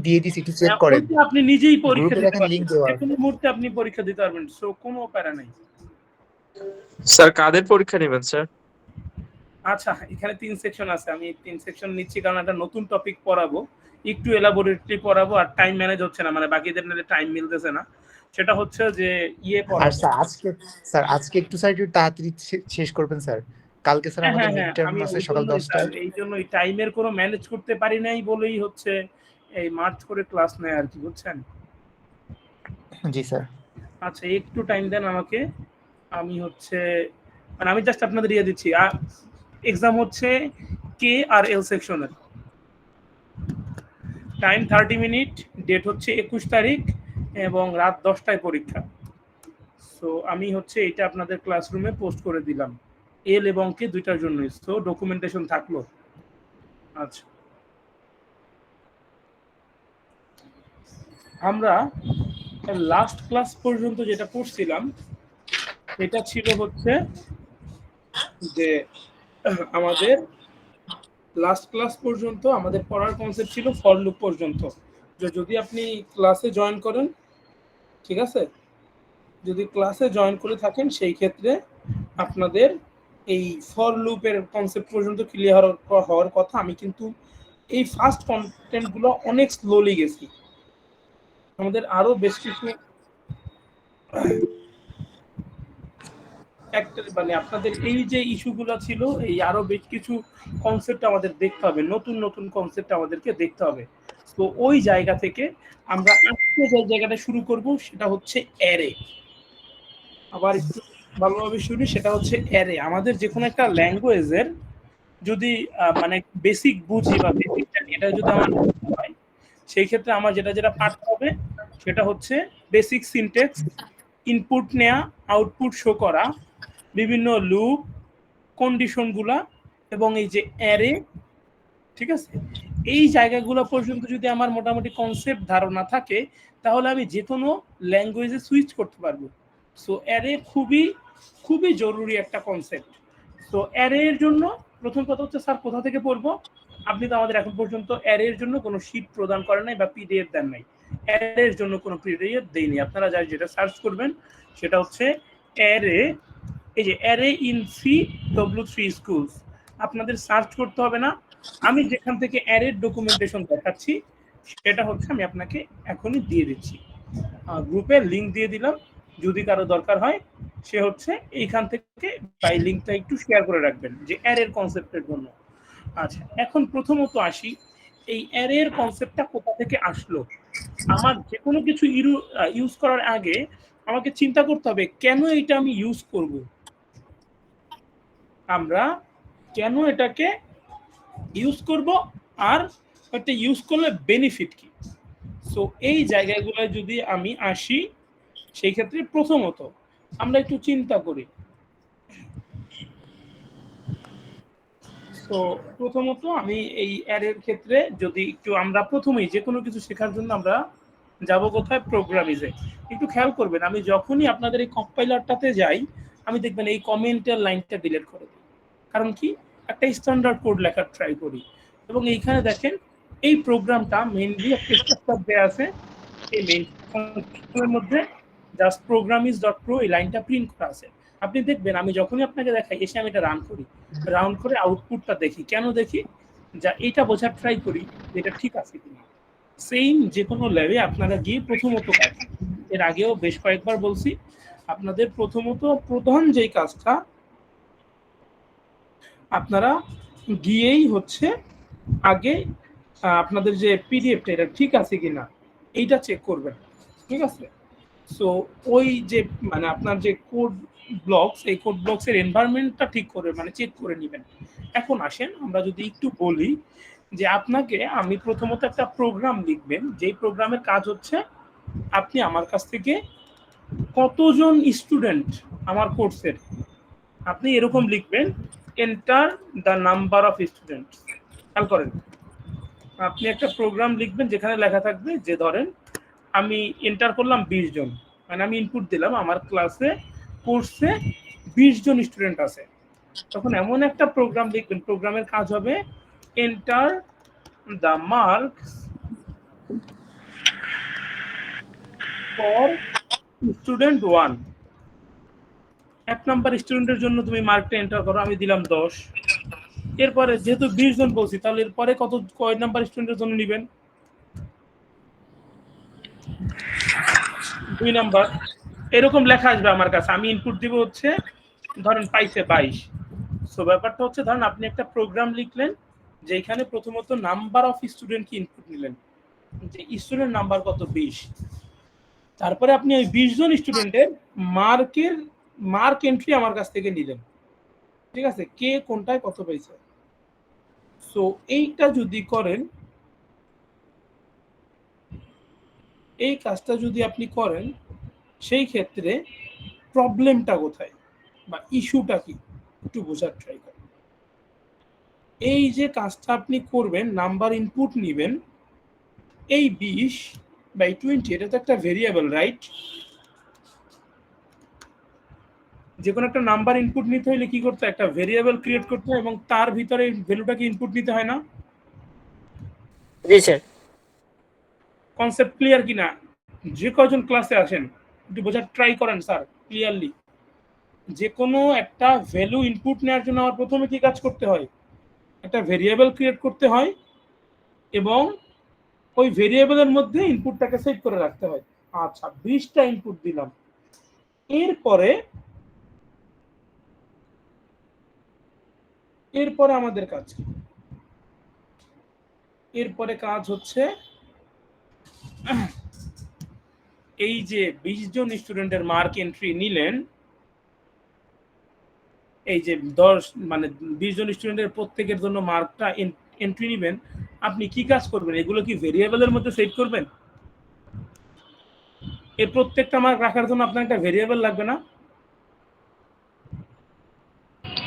দিয়ে দিছি, একটু চেক করেন। ওইটা আপনি নিজেই পরীক্ষা গ্রুপে দিতে দেখেন লিংক পারবেন, দেওয়া যে আছে। কোনো মুহূর্তে আপনি পরীক্ষা দিতে পারবেন, সো কোনো প্যারা নাই। স্যার কাদের পরীক্ষা নেবেন স্যার? আচ্ছা, এখানে ৩ সেকশন আছে। আমি ৩ সেকশন নিচ্ছি কারণ একটা নতুন টপিক পড়াবো। একটু এলাবোরেটলি পড়াবো আর টাইম ম্যানেজ হচ্ছে না। মানে বাকিদের নালে টাইম মিলতেছে না। সেটা হচ্ছে যে আর পড়াবো। স্যার আজকে একটু স্যার একটু তাড়াতাড়ি শেষ করবেন স্যার। কালকে স্যার আমাদের মিড টার্ম আমি আছে ওই সকাল জন্যই স্যার, 10টায়। এই জন্যই টাইমের কোনো ম্যানেজ করতে পারি নাই বলেই হচ্ছে এই মার্চ করে ক্লাস নেয় আর কি, বুঝছেন? জি স্যার। আচ্ছা, একটু টাইম দেন আমাকে। আমি হচ্ছে মানে আমি জাস্ট আপনাদের দিচ্ছি। এক্সাম হচ্ছে কে আর এল সেকশনের। টাইম 30 মিনিট, ডেট হচ্ছে 21 তারিখ এবং রাত 10টায় পরীক্ষা। সো আমি হচ্ছে এটা আপনাদের ক্লাসরুমে পোস্ট করে দিলাম, এল এবং কে দুইটার জন্যই। সো ডকুমেন্টেশন থাকলো। আচ্ছা, আমরা লাস্ট ক্লাস পর্যন্ত যেটা পড়ছিলাম এটা ছিল হচ্ছে যে আমাদের লাস্ট ক্লাস পর্যন্ত আমাদের পড়ার কনসেপ্ট ছিল ফর লুপ পর্যন্ত। যে যদি আপনি ক্লাসে জয়েন করেন, ঠিক আছে, যদি ক্লাসে জয়েন করে থাকেন সেই ক্ষেত্রে আপনাদের এই ফর লুপের কনসেপ্ট পর্যন্ত ক্লিয়ার হওয়ার কথা। আমি কিন্তু এই ফার্স্ট কন্টেন্টগুলো অনেক স্লোলি গেছি। আমাদের আরো বেশ কিছু একটা মানে আপনাদের এই যে ইস্যুগুলো ছিল, এই আরো বেশ কিছু কনসেপ্ট আমাদের দেখতে হবে, নতুন নতুন কনসেপ্ট আমাদেরকে দেখতে হবে। তো ওই জায়গা থেকে আমরা আজকে যে জায়গাটা শুরু করব সেটা হচ্ছে অ্যারে। আবার একটু ভালোভাবে শুনি, সেটা হচ্ছে অ্যারে। আমাদের যে কোনো একটা ল্যাঙ্গুয়েজের যদি মানে বেসিক বুঝি বা বেসিক জানি, এটা যদি আমার হয় সেই ক্ষেত্রে আমার যেটা যেটা পারতে হবে সেটা হচ্ছে বেসিক সিনট্যাক্স, ইনপুট নেয়া, আউটপুট শো করা, বিভিন্ন লুপ, কন্ডিশনগুলা এবং এই যে অ্যারে, ঠিক আছে? এই জায়গাগুলো পর্যন্ত যদি আমার মোটামুটি কনসেপ্ট ধারণা থাকে তাহলে আমি যে কোনো ল্যাঙ্গুয়েজে সুইচ করতে পারবো। সো অ্যারে খুবই খুবই জরুরি একটা কনসেপ্ট। সো অ্যারে এর জন্য প্রথম কথা হচ্ছে স্যার কোথা থেকে পড়বো? আপনি তো আমাদের এখন পর্যন্ত অ্যারে এর জন্য কোনো শীট প্রদান করেন নাই বা পিডিএফ দেন নাই। অ্যারে এর জন্য কোনো পিডিএফ দেইনি। আপনারা যা যেটা সার্চ করবেন সেটা হচ্ছে অ্যারে, এই যে অ্যারে ইন CW3 স্কুলস। আপনাদের সার্চ করতে হবে না। আমি যেখান থেকে অ্যারের ডকুমেন্টেশন দেখাচ্ছি সেটা হচ্ছে আমি আপনাকে এখনই দিয়ে দিচ্ছি। গ্রুপের লিঙ্ক দিয়ে দিলাম, যদি কারো দরকার হয় সে হচ্ছে এইখান থেকে এই লিঙ্কটা একটু শেয়ার করে রাখবেন যে অ্যারের কনসেপ্টের জন্য। আচ্ছা, এখন প্রথমত আসি এই অ্যারের কনসেপ্টটা কোথা থেকে আসলো। আমার যে কোনো কিছু ইউজ করার আগে আমাকে চিন্তা করতে হবে কেন এটা আমি ইউজ করব। আমরা কেন এটাকে ইউজ করব আর এটা ইউজ করলে বেনিফিট কি। সো এই জায়গাগুলোয় যদি আমি আসি সেই ক্ষেত্রে প্রথমত আমরা একটু চিন্তা করি। তো প্রথমত আমি এই অ্যারের ক্ষেত্রে যদি একটু আমরা প্রথমেই যে কোনো কিছু শেখার জন্য আমরা যাব কোথায়? প্রোগ্রামিজে। একটু খেয়াল করবেন, আমি যখনই আপনাদের এই কম্পাইলারটাতে যাই আমি দেখবেন এই কমেন্টের লাইনটা ডিলিট করে দিই। কারণ কি? একটা স্ট্যান্ডার্ড কোড লেখার ট্রাই করি এবং এইখানে দেখেন এই প্রোগ্রামটা মেইনলি একটা স্ট্রাকচার দেয়া আছে। এই মেইন ফাংশনের মধ্যে জাস্ট প্রোগ্রামিজ.pro এই লাইনটা প্রিন্ট করা আছে। আপনি দেখবেন আমি যখনই আপনাকে দেখাই এসে আমি এটা রান করি, রান করে আউটপুটটা দেখি। কেন দেখি? যা এটা বোঝার ট্রাই করি যে এটা ঠিক আছে কিনা। সেইম যে কোনো ল্যাবে আপনারা গিয়ে প্রথমত কাজ, এর আগেও বেশ কয়েকবার বলছি, আপনাদের প্রথমত প্রধান যেই কাজটা আপনারা গিয়েই হচ্ছে আগে আপনাদের যে পিডিএফটা এটা ঠিক আছে কিনা এইটা চেক করবেন, ঠিক আছে? সো ওই যে মানে আপনার যে কোড ব্লকস, এই কোড ব্লকসের এনভায়রনমেন্টটা ঠিক করে মানে চেক করে নেবেন। এখন আসেন আমরা যদি একটু বলি যে আপনাকে আমি প্রথমত একটা প্রোগ্রাম লিখবেন, যেই প্রোগ্রামের কাজ হচ্ছে আপনি আমার কাছ থেকে কতজন স্টুডেন্ট আমার কোর্সের, আপনি এরকম লিখবেন, enter the number of students. খেয়াল করেন, আপনি একটা প্রোগ্রাম লিখবেন যেখানে লেখা থাকবে যে ধরেন আমি এন্টার করলাম 20 জন, মানে আমি ইনপুট দিলাম আমার ক্লাসে কোর্সে 20 জন স্টুডেন্ট আছে। তখন এমন একটা প্রোগ্রাম লিখবেন, প্রোগ্রামের কাজ হবে enter the marks for student 1 এক নাম্বার স্টুডেন্টের জন্য তুমি মার্কটা এন্টার করো, আমি দিলাম 10। এরপরে যেহেতু 20 জন বলছি, তাহলে এরপরে কয় নাম্বার স্টুডেন্টের জন্য নেবেন? 2 নাম্বার। এরকম লেখা আসবে আমার কাছে, আমি ইনপুট দিব হচ্ছে ধরেন পাইছে 22। সো ব্যাপারটা হচ্ছে ধরেন আপনি একটা প্রোগ্রাম লিখলেন যেখানে প্রথমত নাম্বার অফ স্টুডেন্টকে ইনপুট নিলেন, যে স্টুডেন্ট নাম্বার কত 20। তারপরে আপনি ওই 20 জন স্টুডেন্টের মার্ক এন্ট্রি আমার কাছ থেকে নিলেন, ঠিক আছে, কে কোনটায় কত পেয়েছে। সো এইটা যদি করেন, এই কাজটা যদি আপনি করেন, সেই ক্ষেত্রে প্রবলেমটা কোথায় বা ইস্যুটা কি একটু বোঝার ট্রাই করেন। এই যে কাজটা আপনি করবেন, নাম্বার ইনপুট নেবেন, এই 20/20 এটা তো একটা ভেরিয়েবল, রাইট? যে কোনো একটা নাম্বার ইনপুট নিতে হলে কি করতে হয়? একটা ভেরিয়েবল ক্রিয়েট করতে হয় এবং তার ভিতরে ভ্যালুটাকে ইনপুট নিতে হয় না? জি স্যার। কনসেপ্ট ক্লিয়ার কিনা? যে কয়জন ক্লাসে আসেন একটু বোঝার ট্রাই করেন স্যার ক্লিয়ারলি। যে কোনো একটা ভ্যালু ইনপুট নেওয়ার জন্য আমার প্রথমে কি কাজ করতে হয়? একটা ভেরিয়েবল ক্রিয়েট করতে হয় এবং ওই ভেরিয়েবলের মধ্যে ইনপুটটাকে সেভ করে রাখতে হয়। আচ্ছা, 20টা ইনপুট দিলাম। এরপরে আমাদের কাজ কি? এরপরে কাজ হচ্ছে এই যে 20 জন স্টুডেন্টের মার্ক এন্ট্রি নিলেন, এই যে 20 জন স্টুডেন্টের প্রত্যেকের জন্য মার্কটা এন্ট্রি নেবেন, আপনি কি কাজ করবেন? এগুলো কি ভেরিয়েবলের মধ্যে সেভ করবেন? এই প্রত্যেকটা মার্ক রাখার জন্য আপনার একটা ভেরিয়েবল লাগবে না?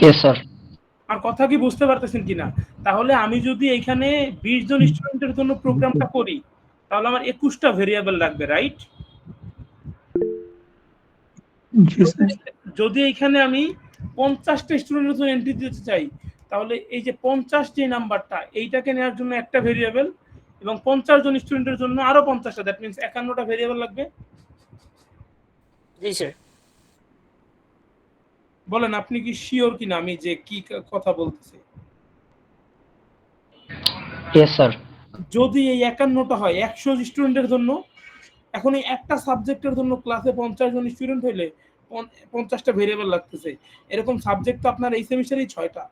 Yes sir. আর কথা কি বুঝতে পারতেছেন কিনা? তাহলে আমি যদি এখানে 20 জন স্টুডেন্টের জন্য প্রোগ্রামটা করি, তাহলে আমার 21টা ভেরিয়েবল লাগবে, রাইট? যদি এখানে আমি 50টা স্টুডেন্টের জন্য এন্ট্রি দিতে চাই, তাহলে এই যে 50 যে নাম্বারটা, এইটাকে নেওয়ার জন্য একটা ভেরিয়েবল এবং 50 জন স্টুডেন্টের জন্য আরো 50টা, দ্যাট মিন্স 51টা ভেরিয়েবল লাগবে। জি স্যার। বলেন আপনি কি শিওর কিনা আমি যে কি কথা বলতেছি? Yes sir. যদি এই 51টা হয় 100 স্টুডেন্টের জন্য, এখন এই একটা সাবজেক্টের জন্য ক্লাসে 50 জন স্টুডেন্ট হইলে 50টা ভেরিয়েবল লাগতেছে। এরকম সাবজেক্ট তো আপনার এই সেমিস্টারেই 6টা।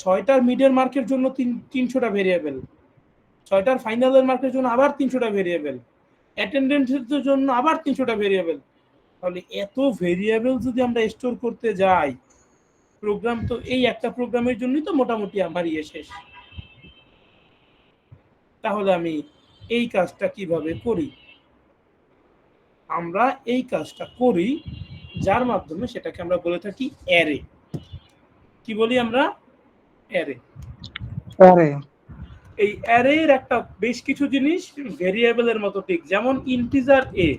6টার মিডের মার্কের জন্য 300টা ভেরিয়েবল, 6টার ফাইনালের মার্কের জন্য আবার 300টা ভেরিয়েবল, অ্যাটেন্ডেন্সের জন্য আবার 300টা ভেরিয়েবল। তাহলে এত ভেরিয়েবল যদি আমরা স্টোর করতে যাই, প্রোগ্রাম তো এই একটা প্রোগ্রামের জন্যই তো মোটামুটি আমার শেষ। তাহলে আমি এই কাজটা কিভাবে করি? আমরা এই কাজটা করি যার মাধ্যমে সেটাকে আমরা বলে থাকি অ্যারে। কি বলি আমরা? অ্যারে। এই অ্যারের একটা বেশ কিছু জিনিস ভেরিয়েবলের মতো, ঠিক যেমন ইন্টিজার এ,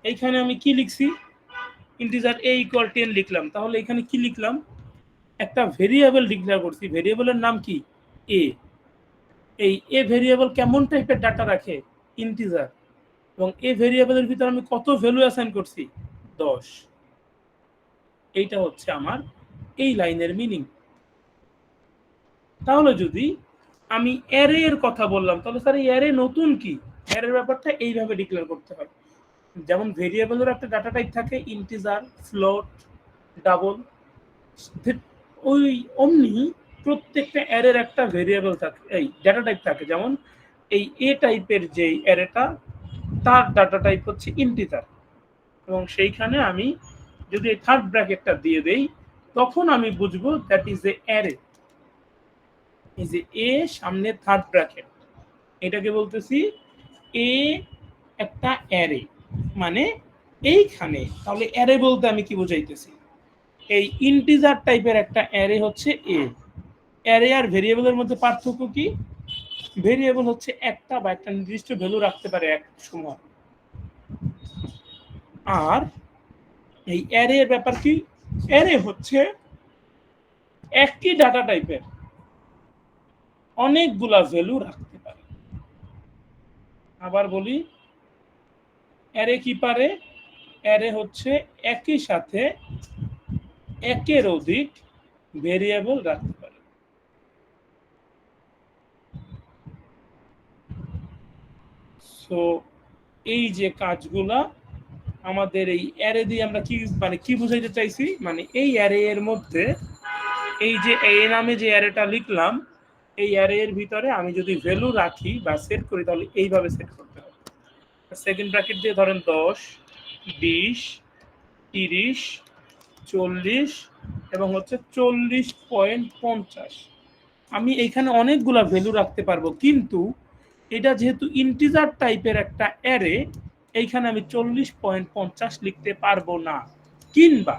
এইখানে আমি কি লিখছি? ইন্টিজার a = 10 লিখলাম। তাহলে এখানে কি লিখলাম? একটা ভেরিয়েবল ডিক্লেয়ার করছি, ভেরিয়েবলের নাম কি? a। এই a ভেরিয়েবল কেমন টাইপের ডাটা রাখে? ইন্টিজার। এবং a ভেরিয়েবলের ভিতর আমি কত ভ্যালু অ্যাসাইন করছি? 10। এইটা হচ্ছে আমার এই লাইনের মিনিং। তাহলে যদি আমি অ্যারে এর কথা বললাম, তাহলে স্যার এই অ্যারে নতুন কি? অ্যারের ব্যাপারটা এইভাবে ডিক্লেয়ার করতে হয়। যেমন ভেরিয়েবলের একটা ডাটা টাইপ থাকে ইন্টিজার, ফ্লোট, ডাবল, ওই অমনি প্রত্যেকটা অ্যারের একটা ভেরিয়েবল থাকে, এই ডাটা টাইপ থাকে। যেমন এই এ টাইপের যে অ্যারেটা, তার ডাটা টাইপ হচ্ছে ইন্টিজার, এবং সেইখানে আমি যদি এই থার্ড ব্র্যাকেটটা দিয়ে দেই, তখন আমি বুঝবো দ্যাট ইজ এ অ্যারে। এই যে এ সামনে থার্ড ব্র্যাকেট, এটাকে বলতেছি এ একটা অ্যারে, মানে এইখানে। তাহলে অ্যারে বলতে আমি কি বুঝাইতেছি? এই ইন্টিজার টাইপের একটা অ্যারে হচ্ছে এ। অ্যারে আর ভেরিয়েবলের মধ্যে পার্থক্য কি? ভেরিয়েবল হচ্ছে একটা বা একটা নির্দিষ্ট ভ্যালু রাখতে পারে এক সময়, আর এই অ্যারে এর ব্যাপার কি? অ্যারে হচ্ছে একই ডাটা টাইপের অনেকগুলা ভ্যালু রাখতে পারে। আবার বলি, অ্যারে কি পারে? অ্যারে হচ্ছে একই সাথে একের অধিক ভেরিয়েবল রাখতে পারে। সো এই যে কাজগুলা আমাদের এই অ্যারে দিয়ে আমরা কি বুঝাইতে চাইছি, মানে এই অ্যারে এর মধ্যে এই যে এ নামে যে অ্যারেটা লিখলাম, এই অ্যারে এর ভিতরে আমি যদি ভ্যালু রাখি বা সেট করি তাহলে এইভাবে সেট করতে হবে। সেকেন্ড ব্র্যাকেট দিয়ে ধরেন 10, 20, 30, 40 এবং হচ্ছে 40.50। আমি এইখানে অনেকগুলা ভ্যালু রাখতে পারবো, কিন্তু এটা যেহেতু ইন্টিজার টাইপের একটা অ্যারে, এইখানে আমি 40.50 লিখতে পারবো না, কিংবা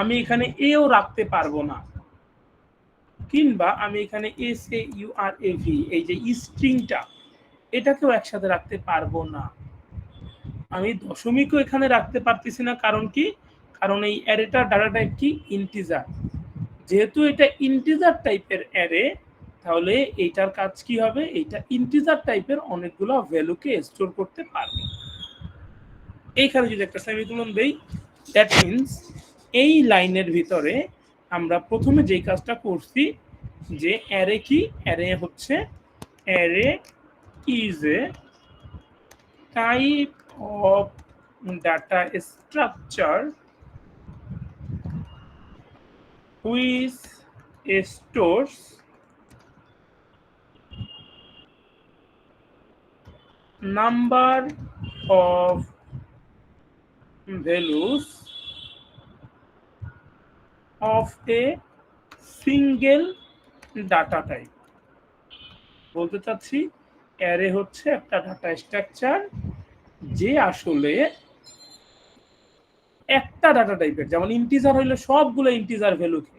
আমি এখানে এও রাখতে পারবো না, কিংবা আমি এখানে SAURAV এই যে স্ট্রিংটা এটাকেও একসাথে রাখতে পারবো না। আমি দশমিকও এখানে রাখতে পারতেছি না, কারণ কি? কারণ এই অ্যারেটার ডাটা টাইপ কি? ইন্টিজার। যেহেতু এটা ইন্টিজার টাইপের অ্যারে, তাহলে এইটার কাজ কি হবে? এইটা ইন্টিজার টাইপের অনেকগুলো ভ্যালুকে স্টোর করতে পারবে। এইখানে যদি একটা সেমিকোলন দেই, দ্যাট মিনস এই লাইনের ভিতরে আমরা প্রথমে যেই কাজটা করছি, যে অ্যারে কি? অ্যারে হচ্ছে array is a type of data structure which stores number of values of a single data type। বলতে চাচ্ছি অ্যারে হচ্ছে একটা ডাটা স্ট্রাকচার যে আসলে একটা ডাটা টাইপের, যেমন ইন্টিজার হইলে সবগুলো ইন্টিজার ভ্যালুকে,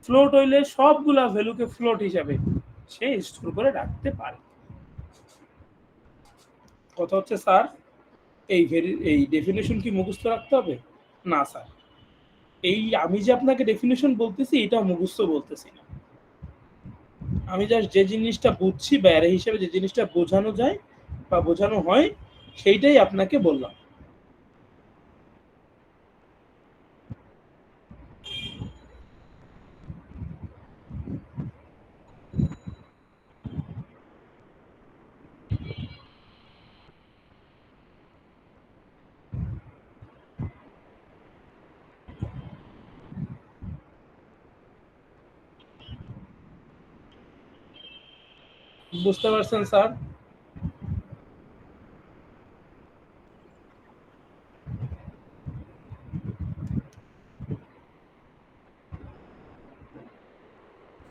ফ্লোট হইলে সবগুলা ভ্যালুকে ফ্লোট হিসাবে সে স্টোর করে রাখতে পারে। কথা হচ্ছে স্যার এই ডেফিনেশন কি মুখস্থ রাখতে হবে? না স্যার, এই আমি যে আপনাকে ডেফিনেশন বলতেছি এটা মুখস্থ বলতেছি না। আমি জাস্ট যে জিনিসটা বুঝছি বা অ্যারে হিসেবে যে জিনিসটা বোঝানো যায় বা বোঝানো হয় সেইটাই আপনাকে বললাম। বুঝতে পারছেন স্যার?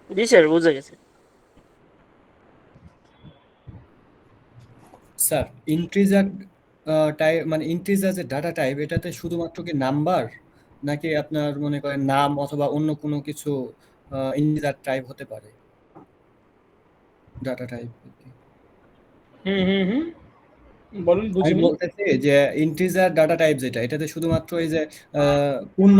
জি স্যার, বুঝে গেছে। স্যার ইন্টিজার টাইপ মানে ইন্টিজার যে ডাটা টাইপ, এটাতে শুধুমাত্র কি নাম্বার, নাকি আপনার মনে করেন নাম অথবা অন্য কোনো কিছু ইন্টিজার টাইপ হতে পারে ডাটা টাইপ? বলুন, আমি বুঝিনি। বলতেছি যে ইন্টিজার ডাটা টাইপ যেটা, এটাতে শুধুমাত্র এই যে পূর্ণ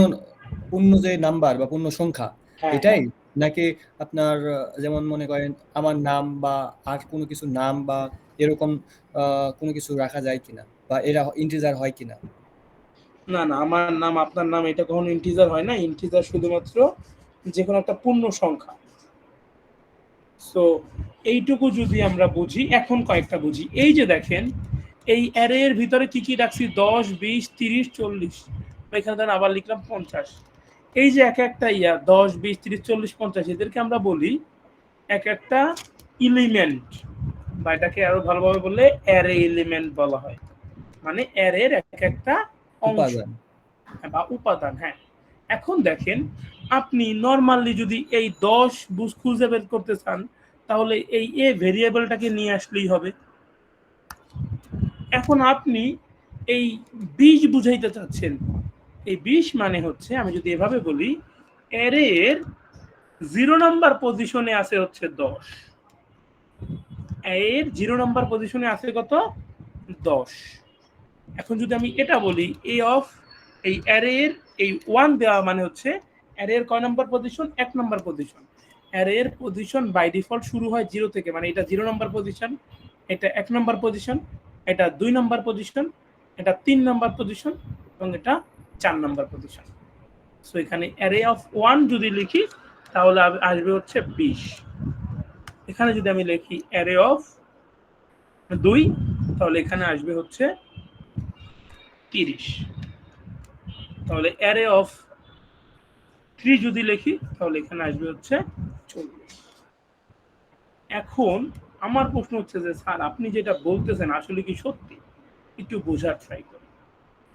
পূর্ণ যে নাম্বার বা পূর্ণ সংখ্যা হ্যাঁ, এটাই, নাকি আপনার যেমন মনে করেন আমার নাম বা আর কোনো কিছু নাম বা এরকম কোনো কিছু রাখা যায় কিনা, বা এরা ইন্টিজার হয় কিনা? না না, আমার নাম আপনার নাম এটা কখনো ইন্টিজার হয় না। ইন্টিজার শুধুমাত্র যে কোনো একটা পূর্ণ সংখ্যা। সো এইটুকু যদি আমরা বুঝি, এখন কয়েকটা বুঝি। এই যে দেখেন, এই অ্যারে এর ভিতরে কি কি রাখছি? 10, 20, 30, 40, এখানে ধরেন আবার লিখলাম 50। এই যে এক একটা 10, 20, 30, 40, 50, এদেরকে আমরা বলি এক একটা এলিমেন্ট, বা এটাকে আরো ভালোভাবে বললে অ্যারে এলিমেন্ট বলা হয়। মানে অ্যারের এক একটা অংশ উপাদান। বা উপাদান। হ্যাঁ, এখন দেখেন, আপনি নরমালি যদি এই 10 খুঁজে বের করতে চান, তাহলে এই এ ভেরিয়েবলটাকে নিয়ে আসলেই হবে। এখন আপনি এই 20 বুঝাইতে চাচ্ছেন, এই 20 মানে হচ্ছে, আমি যদি এভাবে বলি, অ্যারে এর 0 নাম্বার পজিশনে আছে হচ্ছে 10, এর 0 নাম্বার পজিশনে আছে কত? 10। এখন যদি আমি এটা বলি, এ অফ এই অ্যারে এর এই 1 দেওয়া মানে হচ্ছে অ্যারে এর কয় নাম্বার পজিশন? 1 number position. অ্যারের পজিশন বাই ডিফল্ট শুরু হয় 0 থেকে, মানে এটা 0 নাম্বার পজিশন, এটা 1 নাম্বার পজিশন, এটা 2 নাম্বার পজিশন, এটা 3 নাম্বার পজিশন এবং এটা 4 নাম্বার পজিশন। সো এখানে অ্যারে অফ 1 যদি লিখি তাহলে আসবে হচ্ছে 20। এখানে যদি আমি লিখি অ্যারে অফ 2 তাহলে এখানে আসবে হচ্ছে 30। তাহলে অ্যারে অফ 3 যদি লিখি তাহলে এখানে আসবে হচ্ছে 40। এখন আমার প্রশ্ন হচ্ছে যে স্যার আপনি যেটা বলতেছেন আসলে কি সত্যি? একটু বোঝার ট্রাই করেন।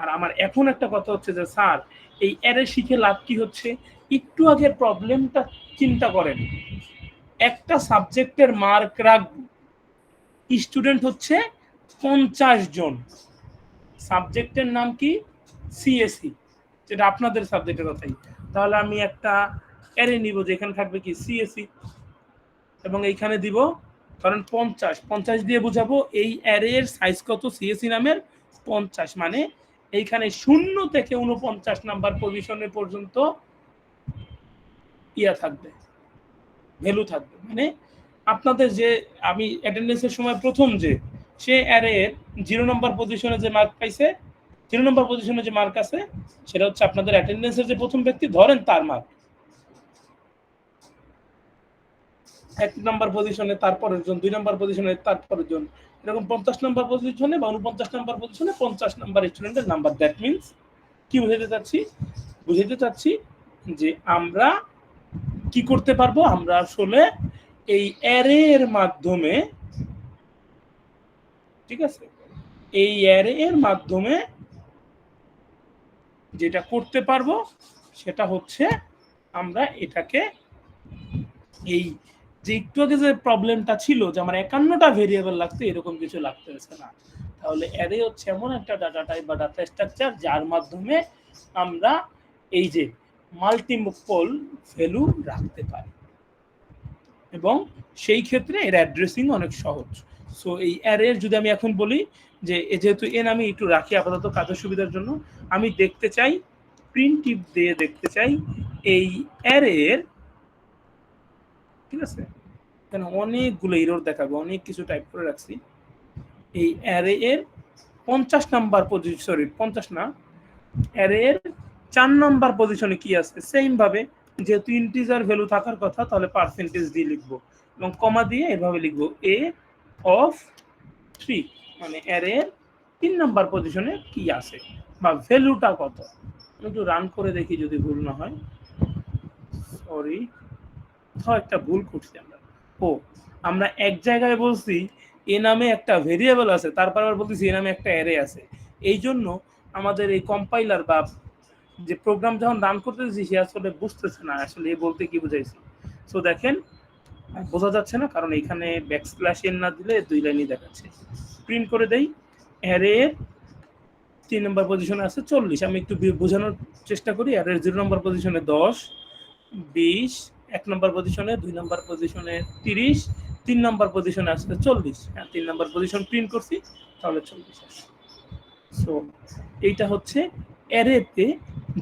আর আমার এখন একটা কথা হচ্ছে যে স্যার এই অ্যারে শিখে লাভ কি হচ্ছে? একটু আগের প্রবলেমটা চিন্তা করেন। একটা সাবজেক্টের মার্ক রাখবো, স্টুডেন্ট হচ্ছে 50 জন, সাবজেক্টের নাম কি? সিএসসি, যেটা আপনাদের সাবজেক্টের কথাই। তাহলে আমি একটা অ্যারে নিব যেখানে থাকবে কি সিএসসি এবং এইখানে দিব ধরেন 50 দিয়ে বুঝাবো এই অ্যারের সাইজ কত সিএসসি নামের 50, মানে এইখানে 0 থেকে 49 নাম্বার পজিশনে পর্যন্ত ইয়া থাকবে, ভ্যালু থাকবে। মানে আপনাদের যে আমি অ্যাটেন্ডেন্সের সময় প্রথম যে সে অ্যারের 0 নাম্বার পজিশনে যে মার্ক পাইছে, 0 নাম্বার পজিশনে যে মার্ক আছে সেটা হচ্ছে আপনাদের অ্যাটেন্ডেন্সের যে প্রথম ব্যক্তি ধরেন তার মার্ক। 1 নাম্বার পজিশনে তারপরের জন, 2 নাম্বার পজিশনে তারপরের জন, এরকম 50 নাম্বার পজিশনে বা 49 নাম্বার পজিশনে 50 নাম্বার স্টুডেন্টের নাম্বার। দ্যাট মিন্স কি বুঝাতে চাচ্ছি? বুঝাতে চাচ্ছি যে আমরা কি করতে পারবো? আমরা আসলে এই অ্যারে এর মাধ্যমে, ঠিক আছে, এই অ্যারে এর মাধ্যমে যেটা করতে পারবো সেটা হচ্ছে আমরা এটাকে এই যে একটু আগে যে প্রবলেমটা ছিল যে আমার 51টা ভেরিয়েবল লাগতো এরকম কিছু লাগতেছে না। তাহলে অ্যারে হচ্ছে এমন একটা ডাটা টাইপ বা ডাটা স্ট্রাকচার যার মাধ্যমে আমরা এই যে মাল্টিপল ভ্যালু রাখতে পারি এবং সেই ক্ষেত্রে এর অ্যাড্রেসিং অনেক সহজ। সো এই অ্যারের যদি আমি এখন বলি যে যেহেতু এন আমি একটু রাখি আপাতত কাজের সুবিধার জন্য, আমি দেখতে চাই প্রিন্টটিভ দিয়ে দেখতে চাই এই অ্যারের, ঠিক আছে, কেন অনেকগুলো এরর দেখাবে, অনেক কিছু টাইপ করে রাখছি। এই অ্যারে এর 50 নাম্বার পজিশন, সরি 50 না, অ্যারে এর 4 নাম্বার পজিশনে কি আছে সেম ভাবে যেহেতু ইন্টিজার ভ্যালু থাকার কথা তাহলে পার্সেন্টেজ দিয়ে লিখবো এবং কমা দিয়ে এভাবে লিখবো এ অফ 3, মানে অ্যারে এর 3 নাম্বার পজিশনে কি আছে বা ভ্যালুটা কত। আমি একটু রান করে দেখি যদি ভুল না হয়। সরি, একটা ভুল করছি আমরা। আমরা এক জায়গায় বলছি এ নামে একটা ভেরিয়েবল আছে, তারপর আবার বলতেছি এ নামে একটা অ্যারে আছে। এই জন্য আমাদের এই কম্পাইলার বা যে প্রোগ্রাম যখন রান করতেছি সে আসলে বুঝতেছে না আসলে এ বলতে কি বুঝাইছি। সো দেখেন বোঝা যাচ্ছে না কারণ এখানে ব্যাকস্ল্যাশ এন না দিলে 2 লাইনই দেখাচ্ছে। প্রিন্ট করে দেই অ্যারে 3 নম্বর পজিশনে আছে 40। আমি একটু বোঝানোর চেষ্টা করি। অ্যারে 0 নম্বর পজিশনে 10, 20, 1 নম্বর পজিশনে, 2 নম্বর পজিশনে 30, 3 নম্বর পজিশনে আসছে 40। হ্যাঁ, 3 নম্বর পজিশন প্রিন্ট করছি তাহলে 40 আসছে। সো এইটা হচ্ছে অ্যারেতে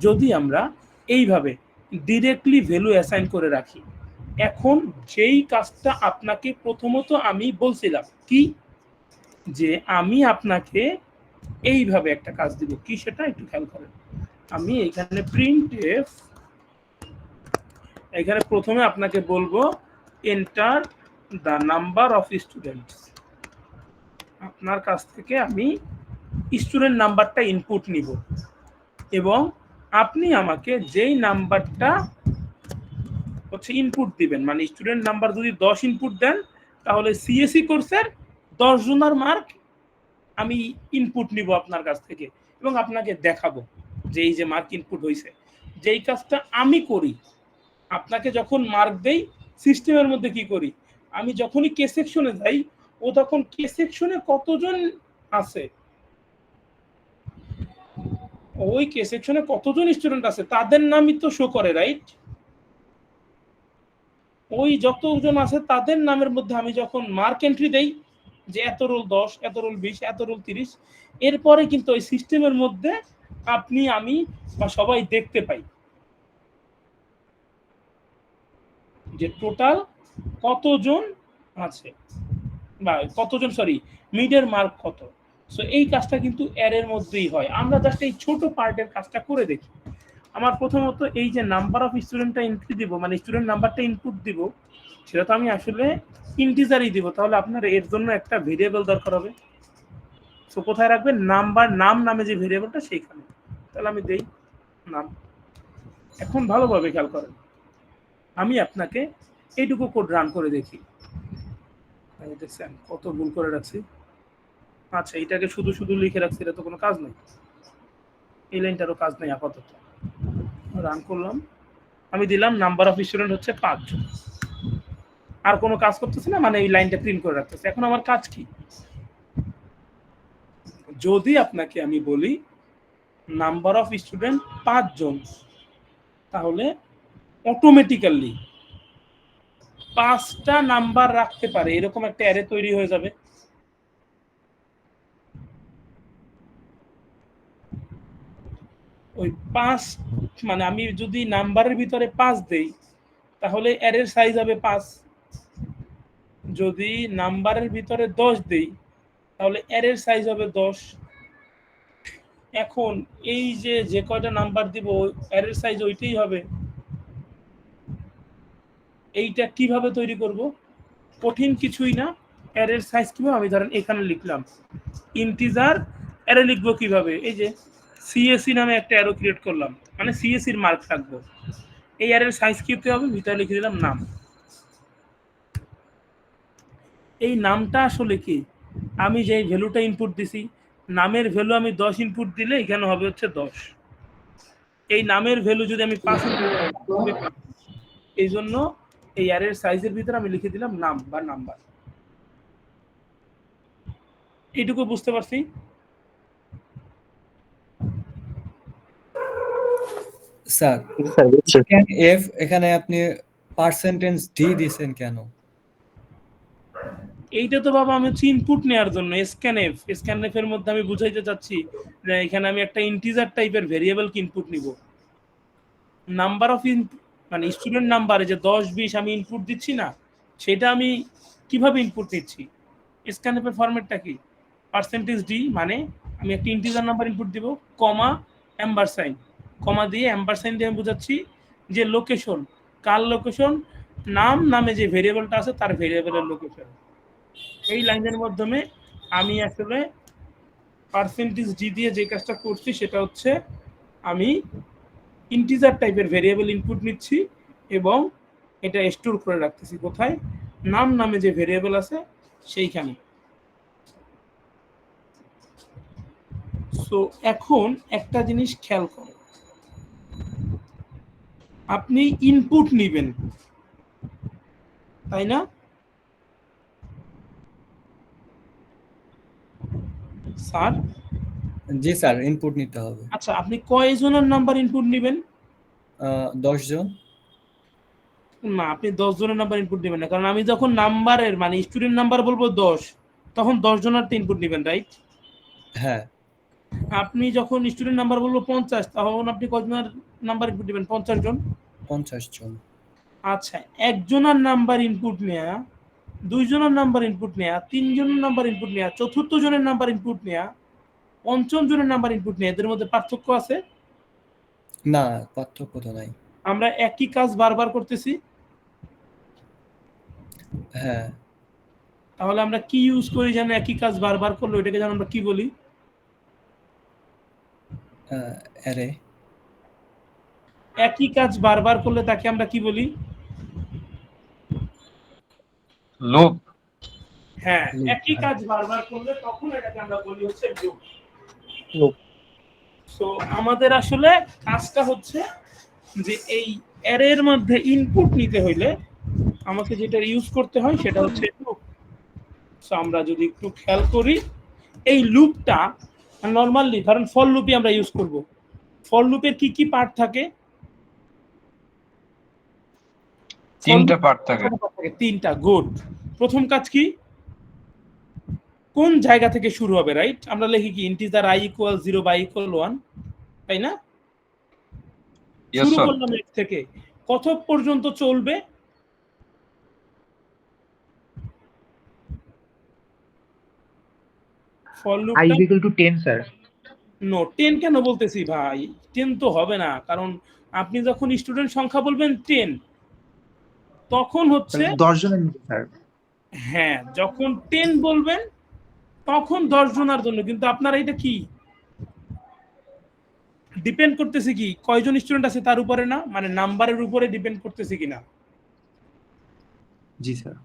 যদি আমরা এইভাবে ডিরেক্টলি ভ্যালু অ্যাসাইন করে রাখি। এখন যেই কাজটা আপনাকে প্রথমত আমি বলছিলাম কি, যে আমি আপনাকে এইভাবে একটা কাজ দিব, কি সেটা একটু খেয়াল করেন। আমি এখানে প্রিন্টএফ, এখানে প্রথমে আপনাকে বলবো enter the number of students. আপনার কাছ থেকে আমি স্টুডেন্ট নাম্বারটা ইনপুট নিব এবং আপনি আমাকে যেই নাম্বারটা হচ্ছে ইনপুট দিবেন, মানে স্টুডেন্ট নাম্বার যদি 10 ইনপুট দেন তাহলে সিএসসি কোর্সের 10 জনের মার্ক আমি ইনপুট নিব আপনার কাছ থেকে এবং আপনাকে দেখাবো যে এই যে মার্ক ইনপুট হয়েছে। যেই কাজটা আমি করি, আপনাকে যখন মার্ক দেই সিস্টেমের মধ্যে কি করি, আমি যখনই কে সেকশনে যাই ও তখন কে সেকশনে কতজন আছে, ওই কে সেকশনে কতজন স্টুডেন্ট আছে তাদের নামই তো শো করে, রাইট? ওই যতজন আছে তাদের নামের মধ্যে আমি যখন মার্ক এন্ট্রি দেই যে এত রোল 10, এত রোল 20, এত রোল 30, এরপরে কিন্তু ওই সিস্টেমের মধ্যে আপনি আমি বা সবাই দেখতে পাই যে টোটাল কতজন আছে বা কতজন, সরি, মিডের মার্ক কত। সো এই কাজটা কিন্তু অ্যারের মধ্যেই হয়। আমরা জাস্ট এই ছোট পার্টের কাজটা করে দেখি। আমার প্রথমত এই যে নাম্বার অফ স্টুডেন্টটা ইনপুট দিব, মানে স্টুডেন্ট নাম্বারটা ইনপুট দিব, সেটা তো আমি আসলে ইন্টিজারই দিব, তাহলে আপনার এর জন্য একটা ভেরিয়েবল দরকার হবে। সো কোথায় রাখবেন? নাম্বার, নাম নামে যে ভেরিয়েবলটা সেইখানে। তাহলে আমি দেই নাম। এখন ভালোভাবে খেয়াল করেন, আমি আপনাকে এইটুকু কোড রান করে দেখি। দেখছেন কত ভুল করে রাখছি। আচ্ছা, এটাকে শুধু শুধু লিখে রাখছি, এটা তো কোনো কাজ নেই, এই লাইনটারও কাজ নেই আপাতত। রান করলাম, আমি দিলাম নাম্বার অফ স্টুডেন্ট হচ্ছে 5 জন। আর কোনো কাজ করতেছি না, মানে এই লাইনটা প্রিন্ট করে রাখতেছি। এখন আমার কাজ কি? যদি আপনাকে আমি বলি নাম্বার অফ স্টুডেন্ট 5 জন, তাহলে অটোমেটিক্যালি 5টা নাম্বার রাখতে পারে এরকম একটা অ্যারে তৈরি হয়ে যাবে। ওই 5, মানে আমি যদি নাম্বারের ভিতরে 5 দেই তাহলে অ্যারের সাইজ হবে 5। যদি নাম্বারের ভিতরে 10 দেই তাহলে অ্যারের সাইজ হবে 10। এখন এই যে কয়টা নাম্বার দিব অ্যারের সাইজ ওইটাই হবে। এইটা কিভাবে তৈরি করব? কঠিন কিছুই না। অ্যারের সাইজ কিভাবে, আমি ধরেন এখানে লিখলাম ইন্টিজার অ্যারে, লিখবো কিভাবে? এই যে সিএসসি নামে একটা অ্যারো ক্রিয়েট করলাম, মানে সিএসসির মার্ক রাখবো। এই অ্যারের সাইজ কি হতে হবে? ভিতরে লিখে দিলাম নাম। এই নামটা আসলে কি? আমি যে ভ্যালুটা ইনপুট দিছি, নামের ভ্যালু আমি 10 ইনপুট দিলে এখানে হবে হচ্ছে 10। এই নামের ভ্যালু যদি আমি 5 ইনপুট দিই, এই জন্য এই অ্যারের সাইজের ভিতরে আমি লিখে দিলাম নাম বা নাম্বার। এইটুকু বুঝতে পারছি? স্যার, স্যার বুঝছেন। এফ এখানে আপনি পার্সেন্টেজ ডি দিয়েছেন কেন? এইটা তো বাবা আমি হচ্ছে ইনপুট নেওয়ার জন্য। স্ক্যানএফ, স্ক্যানএফ এর মধ্যে আমি বুঝাইতে চাচ্ছি যে এখানে আমি একটা ইন্টিজার টাইপের ভেরিয়েবল কি ইনপুট নিব। নাম্বার অফ মানে স্টুডেন্ট নাম্বারে যে 10 20 আমি ইনপুট দিচ্ছি না, সেটা আমি কিভাবে ইনপুট নিচ্ছি? স্ক্যানএফ এর ফরম্যাটটা কি? পার্সেন্টেজ ডি, মানে আমি একটা ইন্টিজার নাম্বার ইনপুট দিব, কমা এম্বারসাইন, কমা দিয়ে এম্বারসাইন দিয়ে আমি বোঝাচ্ছি যে লোকেশন, কার লোকেশন? নাম নামে যে ভেরিয়েবলটা আছে তার ভেরিয়েবলের লোকেশন। এই লাইনের মাধ্যমে আমি আসলে পার্সেন্টেজ ডি দিয়ে যে কাজটা করছি সেটা হচ্ছে আমি ইন্টিজার টাইপের ভেরিয়েবল ইনপুট নিচ্ছি এবং এটা স্টোর করে রাখতেছি কোথায়? নাম নামে যে ভেরিয়েবল আছে সেইখানে। সো এখন একটা জিনিস খেয়াল করো, আপনি ইনপুট নেবেন, তাই না? স্যার, জি স্যার, ইনপুট নিতে হবে। আচ্ছা, আপনি কয়জনের নাম্বার ইনপুট নেবেন? 10 জন। না, আপনি 10 জনের নাম্বার ইনপুট নেবেন না, কারণ আমি যখন নাম্বারের মানে স্টুডেন্ট নাম্বার বলবো 10, তখন 10 জনের ইনপুট নেবেন, রাইট? হ্যাঁ। আপনি যখন স্টুডেন্ট নাম্বার বলবো 50, তখন আপনি কয়জনের নাম্বার ইনপুট নেবেন? 50 জন। 50 জন। আচ্ছা, একজনের নাম্বার ইনপুট নেয়া, 2 জনের নাম্বার ইনপুট নেয়া, 3 জনের নাম্বার ইনপুট নেয়া, চতুর্থ জনের নাম্বার ইনপুট নেয়া, পঞ্চম জনের নাম্বার ইনপুট নেয়া, এদের মধ্যে পার্থক্য আছে? না, পার্থক্য তো নাই। আমরা একই কাজ বারবার করতেছি। হ্যাঁ। তাহলে আমরা কি ইউজ করি যেন একই কাজ বারবার করলে ওইটাকে যেন আমরা কি বলি? অ্যারে। একই কাজ বারবার করলে তাকে আমরা কি বলি? লুপ। হ্যাঁ, একই কাজ বারবার করলে তখন এটাকে আমরা বলি হচ্ছে লুপ। লুপ। সো আমাদের আসলে কাজটা হচ্ছে যে এই অ্যারের মধ্যে ইনপুট নিতে হইলে আমাকে যেটা ইউজ করতে হয় সেটা হচ্ছে লুপ। সো আমরা যদি একটু খেয়াল করি, এই লুপটা নরমালি ধরেন ফর লুপই আমরা ইউজ করব। ফর লুপের কি কি পার্ট থাকে? 3টা পার্ট থাকে। 3টা। গুড। প্রথম কাজ কি? কোন জায়গা থেকে শুরু হবে, রাইট? আমরা লিখি কি ইন্টিজার i = 0 বা i = 1, তাই না? শুরু করলাম এর থেকে, কত পর্যন্ত চলবে? ফর i লুপটা is equal to 10 sir. No 10 কেন বলতেছি ভাই, 10 তো হবে না, কারণ আপনি যখন স্টুডেন্ট সংখ্যা বলবেন 10 তখন হচ্ছে 10 জনের নিচে স্যার। হ্যাঁ, যখন 10 বলবেন তখন 10 জনের জন্য, কিন্তু আপনারা এটা কি ডিপেন্ড করতেছে কি কয়জন স্টুডেন্ট আছে তার উপরে না, মানে নাম্বারের উপরে ডিপেন্ড করতেছে কিনা। জি স্যার।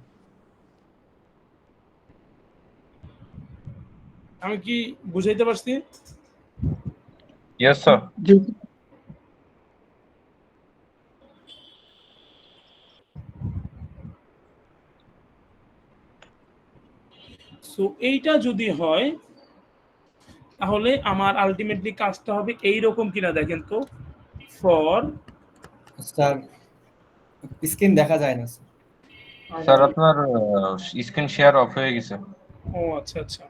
আমি কি বুঝাইতে পারছি? Yes sir. জি। সো এইটা যদি হয় তাহলে আমার আলটিমেটলি কাজটা হবে এইরকম কিনা দেখেন তো। ফর স্যার স্ক্রিন দেখা যায় না স্যার। স্যার আপনার স্ক্রিন শেয়ার অফ হয়ে গেছে। ও আচ্ছা আচ্ছা,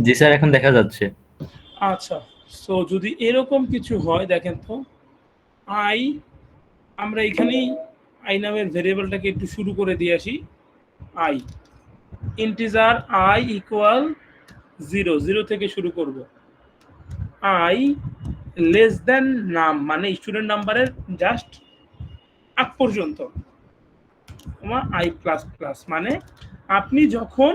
জি স্যার, এখন দেখা যাচ্ছে। আচ্ছা। সো যদি এরকম কিছু হয় দেখেন তো, আই আমরা এখানেই আই নামের ভেরিয়েবলটাকে একটু শুরু করে দিয়ে আসি। আই ইন্টিজার আই ইকুয়াল 0, 0 থেকে শুরু করব। আই লেস দেন নাম মানে স্টুডেন্ট নাম্বারের জাস্ট আগ পর্যন্ত, আই প্লাস প্লাস মানে আপনি যখন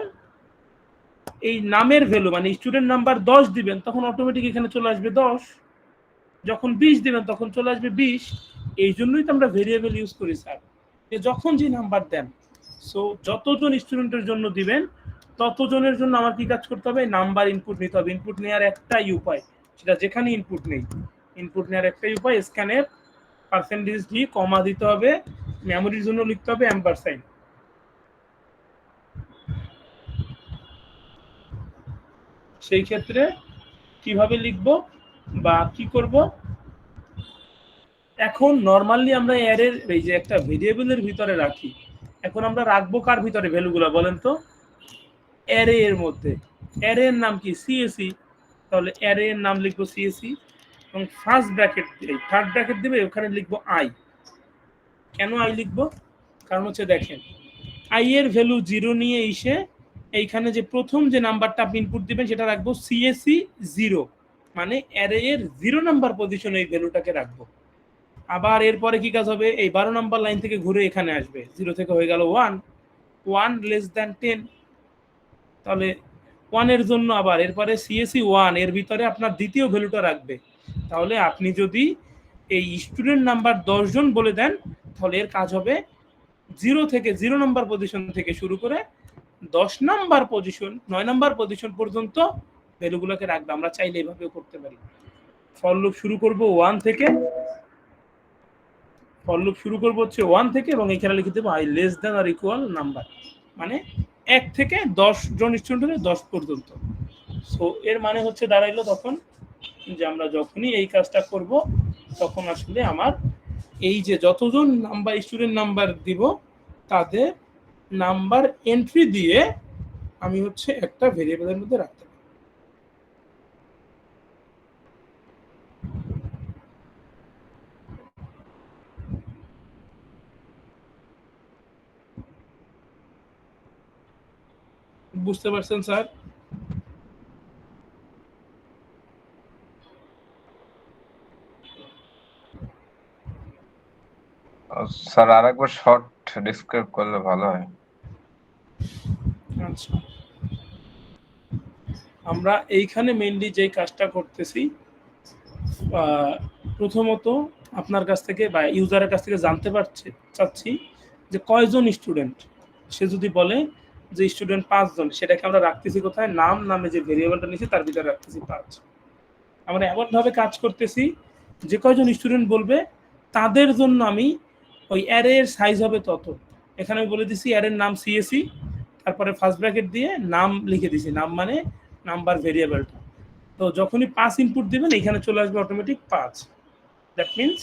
এই নামের ভ্যালু মানে স্টুডেন্ট নাম্বার 10 দিবেন তখন অটোমেটিক এখানে চলে আসবে 10, যখন 20 দিবেন তখন চলে আসবে 20। এই জন্যই তো আমরা ভেরিয়েবল ইউজ করি স্যার, যে যখন যে নাম্বার দেন, সো যতজন স্টুডেন্টের জন্য দিবেন ততজনের জন্য আমার কি কাজ করতে হবে, নাম্বার ইনপুট নিতে হবে। ইনপুট নেওয়ার একটাই উপায়, সেটা যেখানে ইনপুট নেই, ইনপুট নেওয়ার একটাই উপায় স্ক্যানের পার্সেন্টেজ ডি কমা দিতে হবে, মেমোরির জন্য লিখতে হবে $। সেই ক্ষেত্রে কিভাবে লিখব বা কি করব, এখন নরমালি আমরা অ্যারের এই যে একটা ভেরিয়েবলের ভিতরে রাখি, এখন আমরা রাখবো কার ভিতরে ভ্যালুগুলো বলেন তো, অ্যারে এর মধ্যে। অ্যারে এর নাম কি সিএসি, তাহলে অ্যারে এর নাম লিখবো সিএসি এবং ফার্স্ট ব্র্যাকেট এই থার্ড ব্র্যাকেট দিবে, ওখানে লিখবো আই। কেন আই লিখবো, কারণ হচ্ছে দেখেন আই এর ভ্যালু 0 নিয়ে এসে এইখানে যে প্রথম যে নাম্বারটা আপনি ইনপুট দিবেন সেটা রাখবো সিএসি 0, মানে অ্যারে এর 0 নাম্বার পজিশনে এই ভ্যালুটাকে রাখবো। আবার এরপরে কি কাজ হবে, এই 12 নাম্বার লাইন থেকে ঘুরে এখানে আসবে, 0 থেকে হয়ে গেল 1, 1 লেস দ্যান 10, তাহলে 1 এর জন্য আবার এরপরে সিএসি 1 এর ভিতরে আপনার দ্বিতীয় ভ্যালুটা রাখবে। তাহলে আপনি যদি এই স্টুডেন্ট নাম্বার 10 জন বলে দেন তাহলে এর কাজ হবে 0 থেকে 0 নাম্বার পজিশন থেকে শুরু করে 10 নাম্বার পজিশন 9 নাম্বার পজিশন পর্যন্ত ভ্যালুগুলোকে রাখবে। আমরা চাইলে এভাবেও করতে পারি। ফর লুপ শুরু করব 1 থেকে, ফর লুপ শুরু করব হচ্ছে 1 থেকে এবং এখানে লিখে দেবো I less than or equal number, মানে 1 থেকে 10 জন স্টুডেন্ট হলে 10 পর্যন্ত। সো এর মানে হচ্ছে দাঁড়াইলো তখন যে আমরা যখনই এই কাজটা করব তখন আসলে আমার এই যে যতজন নাম্বার স্টুডেন্ট নাম্বার দিব তাদের নাম্বার এন্ট্রি দিয়ে আমি হচ্ছে একটা ভেরিয়েবলের মধ্যে রাখতে পারি। বুঝতে পারছেন স্যার? স্যার আরেকবার শর্ট ডিসক্রাইব করলে ভালো হয়। আচ্ছা, আমরা এইখানে মেইনলি যে কাজটা করতেছি, প্রথমত আপনার কাছ থেকে বা ইউজারের কাছ থেকে জানতে চাচ্ছি যে কয়জন স্টুডেন্ট। সে যদি বলে যে স্টুডেন্ট 5 জন, সেটাকে আমরা রাখতেছি কোথায়, নাম নামে যে ভেরিয়েবলটা নিয়েছি তার ভিতরে রাখতেছি 5। আমরা এমনভাবে কাজ করতেছি যে কয়জন স্টুডেন্ট বলবে তাদের জন্য আমি ওই অ্যারের সাইজ হবে তত। এখানে আমি বলে দিছি অ্যারের নাম সিএসি, তারপরে ফার্স্ট ব্র্যাকেট দিয়ে নাম লিখে দিছি, নাম মানে নাম্বার ভেরিয়েবলটা। তো যখনই 5 ইনপুট দিবেন এখানে চলে আসবে অটোমেটিক 5। দ্যাট মিনস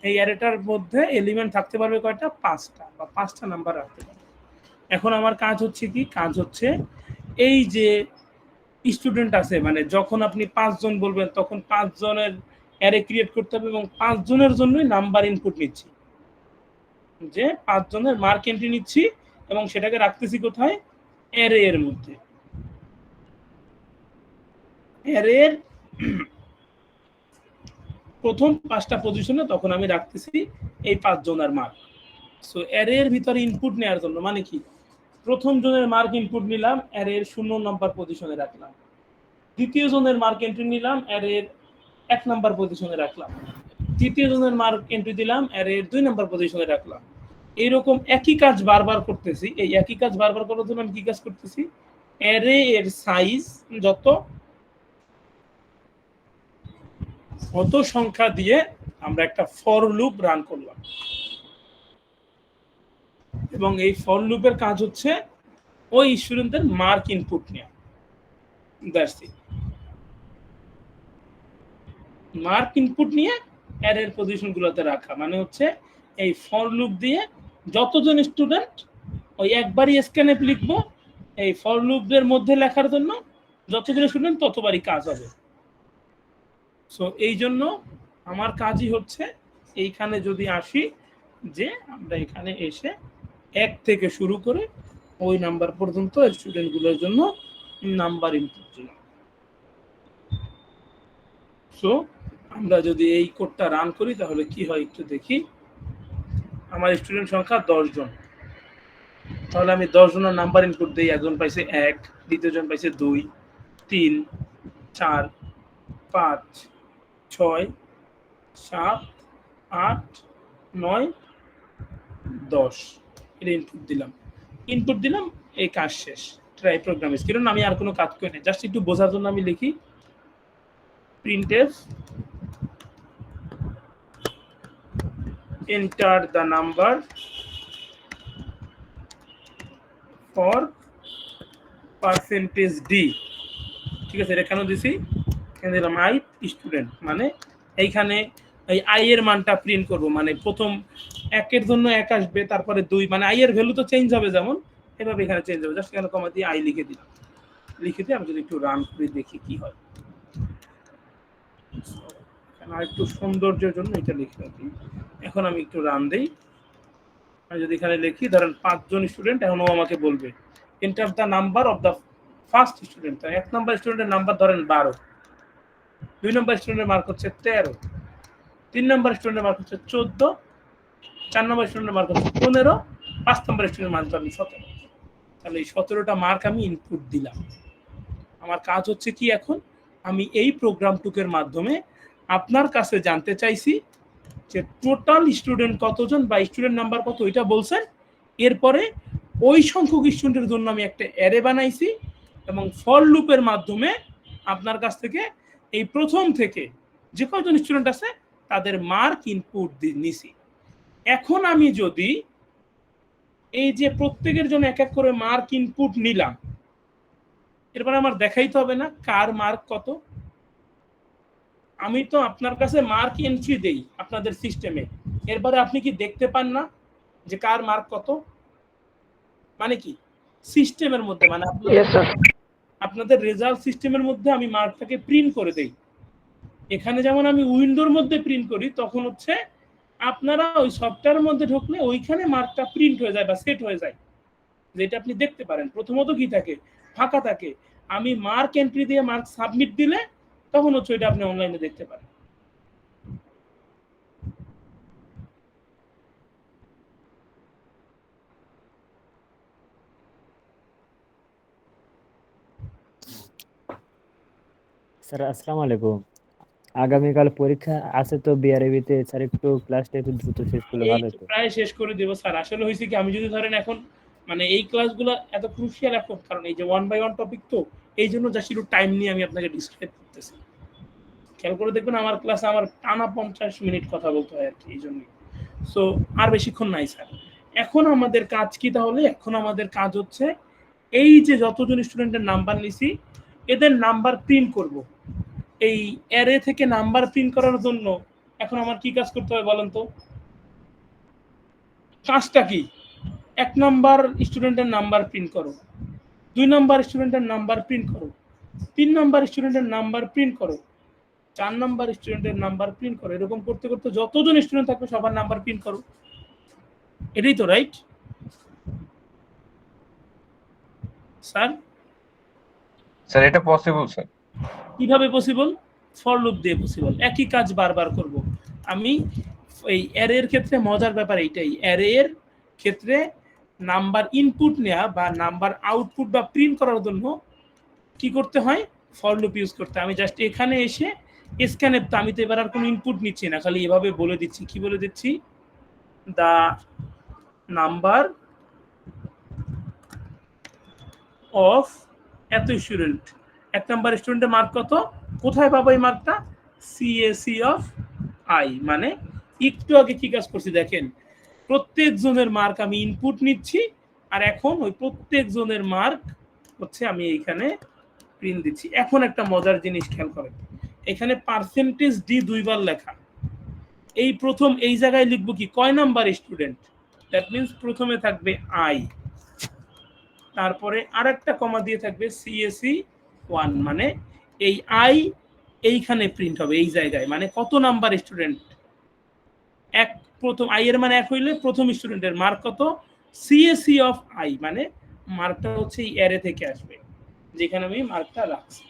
এই অ্যারেটার মধ্যে এলিমেন্ট থাকতে পারবে কয়টা, 5টা বা 5টা নাম্বার রাখতে পারবে। এখন আমার কাজ হচ্ছে কি, কাজ হচ্ছে এই যে স্টুডেন্ট আছে, মানে যখন আপনি 5 জন বলবেন তখন 5 জনের অ্যারে ক্রিয়েট করতে হবে এবং 5 জনের জন্যই নাম্বার ইনপুট নিচ্ছি, যে 5 জনের মার্ক এন্ট্রি নিচ্ছি এবং সেটাকে রাখতেছি কোথায়, অ্যারে এর মধ্যে। অ্যারের প্রথম 5টা পজিশনে তখন আমি রাখতেছি এই 5 জনের মার্ক। সো অ্যারের ভিতরে ইনপুট নেওয়ার জন্য মানে কি, প্রথম জনের মার্ক ইনপুট নিলাম, অ্যারের 0 নম্বর পজিশনে রাখলাম। দ্বিতীয় জনের মার্ক এন্ট্রি নিলাম, অ্যারের 1 নম্বর পজিশনে রাখলাম। তৃতীয় জনের মার্ক এন্ট্রি দিলাম, অ্যারের 2 নম্বর পজিশনে রাখলাম। এইরকম একই কাজ বারবার করতেছি। এই একই কাজ বারবার করার জন্য আমি কি কাজ করতেছি, অ্যারে এর সাইজ যত অত সংখ্যা দিয়ে আমরা একটা ফর লুপ রান করলাম এবং এই ফর লুপের কাজ হচ্ছে ওই স্টুডেন্টদের মার্ক ইনপুট নেওয়া। That's it. মার্ক ইনপুট নিয়ে অ্যারের পজিশনগুলোতে রাখা মানে হচ্ছে এই ফর লুপ দিয়ে যতজন স্টুডেন্ট ওই একবারই স্ক্যানএফ লিখবো, এই ফর লুপের মধ্যে লেখার জন্য যতজন স্টুডেন্ট ততবারই কাজ হবে। সো এই জন্য আমার কাজই হচ্ছে এইখানে যদি আসি যে আমরা এখানে এসে 1 থেকে শুরু করে ওই নাম্বার পর্যন্ত স্টুডেন্টগুলোর জন্য নাম্বার ইনপুট দিলাম। সো আমরা যদি এই কোডটা রান করি তাহলে কি হয় একটু দেখি। আমার স্টুডেন্ট সংখ্যা 10 জন, তাহলে আমি 10 জনের নাম্বার ইনপুট দিই। একজন পাইছে 1, দ্বিতীয় জন পাইছে 2, 3, 4, 5, 6, 7, 8, 9, 10 এটা ইনপুট দিলাম, এই কাজ শেষ। ট্রাই প্রোগ্রাম ইজ, কারণ আমি আর কোনো কাজ করি না, জাস্ট একটু বোঝার জন্য আমি লিখি printf enter the number for %d। ঠিক আছে, এটা কেন দিছি, এখানে দিলাম i স্টুডেন্ট, মানে এইখানে এই i এর মানটা প্রিন্ট করব, মানে প্রথম 1 এর জন্য 1 আসবে, তারপরে 2, মানে i এর ভ্যালু তো চেঞ্জ হবে যেমন, এভাবে এখানে চেঞ্জ হবে। জাস্ট এখানে কমা দিয়ে i লিখে দিলাম। লিখে দিয়ে আমি যদি একটু রান করে দেখি কি হয়। আর একটু সৌন্দর্যের জন্য এটা লিখে রাখি। এখন আমি একটু রান দেই। আমি যদি এখানে লিখি ধরেন 5 জন স্টুডেন্ট, এখন ও আমাকে বলবে enter the number of the first student. 1 number স্টুডেন্টের নাম্বার ধরেন 12, 2 নাম্বার স্টুডেন্টের মার্ক হচ্ছে 13, 3 নাম্বার স্টুডেন্টের মার্ক হচ্ছে 14, 4 নাম্বার স্টুডেন্টের মার্ক হচ্ছে 15, 5 নাম্বার স্টুডেন্টের মার্ক হচ্ছে 17। তাহলে এই 17টা মার্ক আমি ইনপুট দিলাম। আমার কাজ হচ্ছে কি, এখন আমি এই প্রোগ্রামটুকের মাধ্যমে আপনার কাছে জানতে চাইছি যে টোটাল স্টুডেন্ট কতজন বা স্টুডেন্ট নাম্বার কত, এটা বলছেন। এরপরে ওই সংখ্যক স্টুডেন্টের জন্য আমি একটা অ্যারে বানাইছি এবং ফর লুপের মাধ্যমে আপনার কাছ থেকে এই প্রথম থেকে যে কয়জন স্টুডেন্ট আছে তাদের মার্ক ইনপুট নিছি। এখন আমি যদি এই যে প্রত্যেকের জন্য এক এক করে মার্ক ইনপুট নিলাম, এরপরে আমার দেখাইতে হবে না কার মার্ক কত। আমি তো আপনার কাছে মার্ক এন্ট্রি দেই আপনাদের সিস্টেমে, এরপরে আপনি কি দেখতে পান না যে কার মার্ক কত? মানে কি সিস্টেমের মধ্যে, মানে আপনাদের রেজাল্ট সিস্টেমের মধ্যে আমি মার্কটাকে প্রিন্ট করে দেই। এখানে যেমন আমি উইন্ডোর মধ্যে প্রিন্ট করি, তখন হচ্ছে আপনারা ওই সফটওয়্যারের মধ্যে ঢুকলে ওইখানে মার্কটা প্রিন্ট হয়ে যায় বা সেট হয়ে যায়, যেটা আপনি দেখতে পারেন। প্রথমত কি থাকে, ফাঁকা থাকে। আমি মার্ক এন্ট্রি দিয়ে মার্ক সাবমিট দিলে তখন হচ্ছে এটা আপনি অনলাইনে দেখতে পারেন। স্যার আসসালামু আলাইকুম। আগামীকাল পরীক্ষা আছে তো বিআরবিতে, স্যার একটু ক্লাসটা একটু দ্রুত শেষ করলে ভালো হতো। প্রায় শেষ করে দেবো স্যার। আসলে হয়েছে কি, আমি যদি ধরেন এখন মানে এই ক্লাসগুলো এত ক্রুশিয়াল এখন, কারণ এই যে 1 বাই 1 টপিক, তো এই জন্য জাস্ট একটু টাইম নিয়ে আমি আপনাকে ডিসক্রাইব করতেছি। খেয়াল করে দেখবেন আমার ক্লাসে আমার টানা 50 মিনিট কথা বলতে হয় আর কি, এই জন্যই। সো আর বেশিক্ষণ নাই স্যার। এখন আমাদের কাজ কি তাহলে? এখন আমাদের কাজ হচ্ছে এই যে যতজন স্টুডেন্টের নাম্বার নিছি এদের নাম্বার প্রিন্ট করব। এই অ্যারে থেকে নাম্বার প্রিন্ট করার জন্য এখন আমার কি কাজ করতে হবে বলেন তো? কাজটা কি? 1 নাম্বার স্টুডেন্টের নাম্বার প্রিন্ট করো, 2 নাম্বার স্টুডেন্টের নাম্বার প্রিন্ট করো, 3 নাম্বার স্টুডেন্টের নাম্বার প্রিন্ট করো, 4 নাম্বার স্টুডেন্টের নাম্বার প্রিন্ট করো, এরকম করতে করতে যতজন স্টুডেন্ট থাকবে সবার নাম্বার প্রিন্ট করো। এটাই তো, রাইট স্যার? স্যার এটা পসিবল স্যার। কিভাবে পসিবল? ফর লুপ দিয়ে পসিবল। একই কাজ বারবার করব আমি। এই অ্যারের ক্ষেত্রে মজার ব্যাপার এইটাই, অ্যারের ক্ষেত্রে নাম্বার ইনপুট নেওয়া বা নাম্বার আউটপুট বা প্রিন্ট করার জন্য কি করতে হয়? ফর লুপ ইউজ করতে। আমি জাস্ট এখানে এসে স্ক্যানএফ, তো আমি তো এবার আর কোনো ইনপুট নিচ্ছি না, খালি এভাবে বলে দিচ্ছি। কি বলে দিচ্ছি? দা নাম্বার অফ এত স্টুডেন্ট। 1 নাম্বার স্টুডেন্টের মার্ক কত? কোথায় পাবো এই মার্কটা? CSE of I. মানে একটু আগে কি কাজ করছি দেখেন, প্রত্যেক জনের মার্ক আমি ইনপুট নিচ্ছি, আর এখন ওই প্রত্যেক জনের মার্ক হচ্ছে আমি এইখানে প্রিন্ট দিচ্ছি। এখন একটা মজার জিনিস খেয়াল করেন, এখানে পার্সেন্টেজ ডি 2 বার লেখা। এই প্রথম এই জায়গায় লিখবো কি? কয় নাম্বার স্টুডেন্ট, দ্যাট মিন্স প্রথমে থাকবে আই, তারপরে আরেকটা কমা দিয়ে থাকবে সিএসি 1, মানে এই আই এইখানে প্রিন্ট হবে এই জায়গায়, মানে কত নাম্বার স্টুডেন্ট? এক, প্রথম আই এর মানে 1 হইলে প্রথম স্টুডেন্টের মার্ক কত? সিএসি অফ আই, মানে মার্কটা হচ্ছে এই অ্যারে থেকে আসবে, যেখানে আমি মার্কটা রাখছি।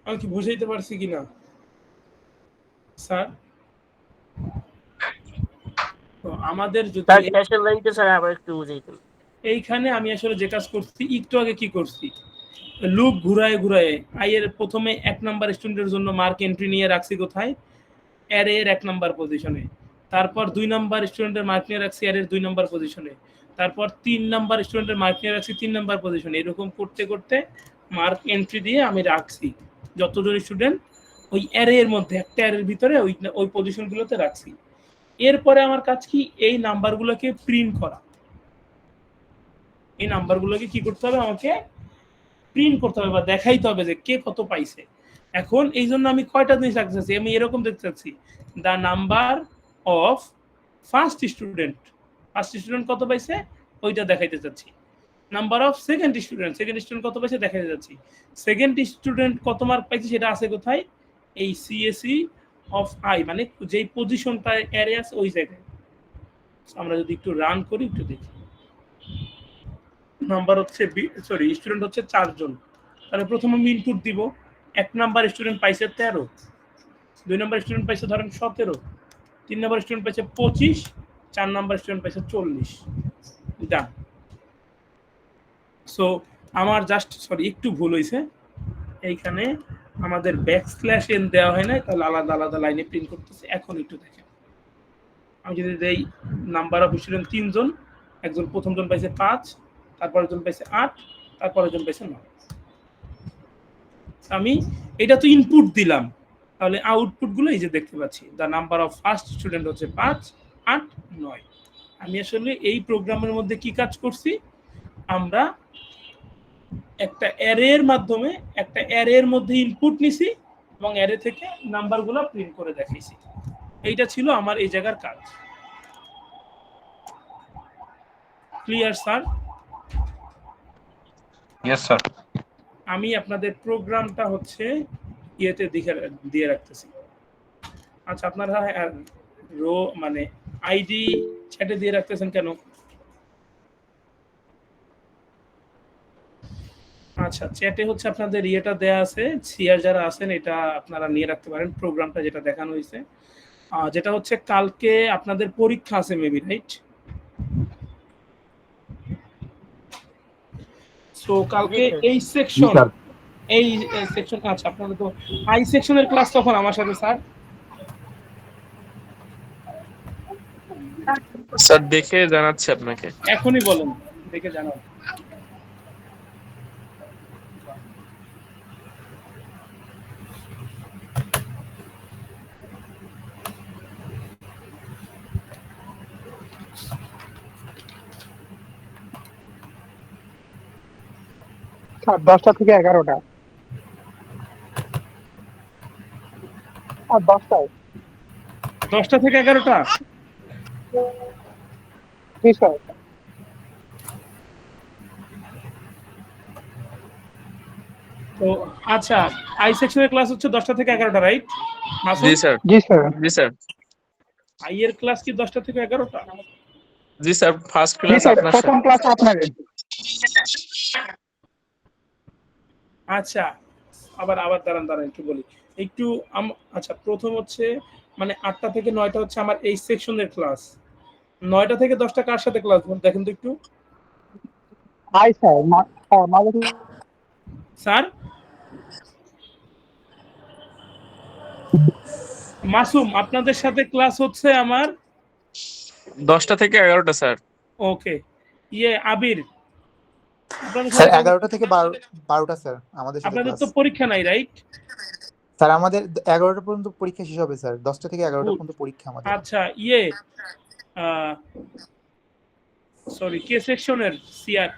আমি কি বুঝাইতে পারছি কিনা স্যার? তো আমাদের যদি স্যার শেষের লাইনটা স্যার আবার একটু বুঝাইতেন। এইখানে আমি আসলে যে কাজ করছি, একটু আগে কি করছি, লুপ ঘুরায় ঘুরায় আই এর প্রথমে 1 নাম্বার স্টুডেন্টের জন্য মার্ক এন্ট্রি নিয়ে রাখছি কোথায়? অ্যারে এর 1 নাম্বার পজিশনে। তারপর 2 নাম্বার স্টুডেন্টের মার্ক নিয়ে রাখছি অ্যারের 2 নাম্বার পজিশনে। তারপর 3 নাম্বার স্টুডেন্টের মার্ক নিয়ে রাখছি 3 নাম্বার পজিশনে। এরকম করতে করতে মার্ক এন্ট্রি দিয়ে আমি রাখছি যতজন স্টুডেন্ট ওই অ্যারে এর মধ্যে, একটা অ্যারের ভিতরে ওই পজিশনগুলোতে রাখছি। এরপরে আমার কাজ কি? এই নাম্বারগুলোকে প্রিন্ট করা। এই নাম্বারগুলোকে কি করতে হবে? আমাকে প্রিন্ট করতে হবে বা দেখাইতে হবে যে কে কত পাইছে। এখন এই জন্য আমি কয়টা জিনিস রাখতে চাচ্ছি, আমি এরকম দেখতে চাচ্ছি, the number of first student, first student কত পাইছে ওইটা দেখাইতে চাচ্ছি। Number of second student, second student কত পাইছে দেখাইতে চাচ্ছি। সেকেন্ড স্টুডেন্ট কত মার্ক পাইছে সেটা আছে কোথায়? এই সিএসি অফ আই, মানে যেই পজিশনটা অ্যারে আছে ওই জায়গায়। আমরা যদি একটু রান করি, একটু দেখি, নাম্বার হচ্ছে স্টুডেন্ট হচ্ছে 4 জন, তাহলে প্রথম আমি ইনপুট দিব। 1 নাম্বার স্টুডেন্ট পাইছে 13, 2 নাম্বার স্টুডেন্ট পাইছে ধরেন 17, 3 নাম্বার স্টুডেন্ট পাইছে 25, 4 নাম্বার স্টুডেন্ট পাইছে 40। ডান। সো আমার জাস্ট একটু ভুল হয়েছে, এইখানে আমাদের ব্যাকস্ল্যাশ এন দেওয়া হয় না, তাহলে আলাদা আলাদা লাইনে প্রিন্ট করতেছে। এখন একটু দেখেন, আমি যদি দেই নাম্বার অফ স্টুডেন্ট 3 জন, একজন প্রথম জন পাইছে 5, তারপরের জন পাইছে 8, তারপরের জন পাইছে 9। আমি এটা তো ইনপুট দিলাম, তাহলে আউটপুট গুলো এই যে দেখতে পাচ্ছি, the number of first student হচ্ছে 5, 8, 9। আমি আসলে এই প্রোগ্রামের মধ্যে কি কাজ করছি? আমরা একটা অ্যারের মাধ্যমে একটা অ্যারের মধ্যে ইনপুট নিছি এবং অ্যারে থেকে নাম্বারগুলো প্রিন্ট করে দেখাইছি। এইটা ছিল আমার এই জায়গার কাজ। Clear sir? Yes sir. আমি আপনাদের প্রোগ্রামটা হচ্ছে ইয়েতে দিয়ে রাখতেছি। আচ্ছা, আপনারা রো মানে আইডি চ্যাটে দিয়ে রাখতেছেন কেন? আচ্ছা, চ্যাটে হচ্ছে আপনাদের ইয়েটা দেয়া আছে, সিআর যারা আছেন এটা আপনারা নিয়ে রাখতে পারেন, প্রোগ্রামটা যেটা দেখানো হয়েছে। যেটা হচ্ছে কালকে আপনাদের পরীক্ষা আছে মেবি, রাইট? সো কালকে এই সেকশন, এই সেকশন, আচ্ছা আপনাদের তো আই সেকশনের ক্লাস তখন আমার সাথে স্যার। স্যার দেখে জানাচ্ছি আপনাকে। এখনই বলেন, দেখে জানাও। স্যার 10টা থেকে 11টা আর 10টায় 10টা থেকে 11টা? জি স্যার। তো আচ্ছা, আই সেকশনের ক্লাস হচ্ছে 10টা থেকে 11টা, রাইট? জি স্যার, জি স্যার। জি স্যার, আই এর ক্লাস কি 10টা থেকে 11টা? জি স্যার, ফার্স্ট জি ক্লাস স্যার, আপনার প্রথম সাথে। ক্লাস আপনার। আচ্ছা, আবার দাঁড়ান একটু বলি। একটু আচ্ছা, প্রথম হচ্ছে মানে 8টা থেকে 9টা হচ্ছে আমার এই সেকশনের ক্লাস। 9টা থেকে 10টা কার সাথে ক্লাস দেখেন তো একটু। আই স্যার, মাঝে স্যার মাসুম, আপনাদের সাথে ক্লাস হচ্ছে আমার 10টা থেকে 11টা স্যার। ওকে। আবির, আপনাদের স্যার সাথে 11টা থেকে 12টা স্যার আমাদের সাথে আপনাদের ক্লাস। তো পরীক্ষা নাই, রাইট? স্যার আমাদের 11টা পর্যন্ত পরীক্ষা শেষ হবে স্যার, 10টা থেকে 11টা Good. পর্যন্ত পরীক্ষা আমাদের। আচ্ছা, সরি, কে সেকশনের সিআর?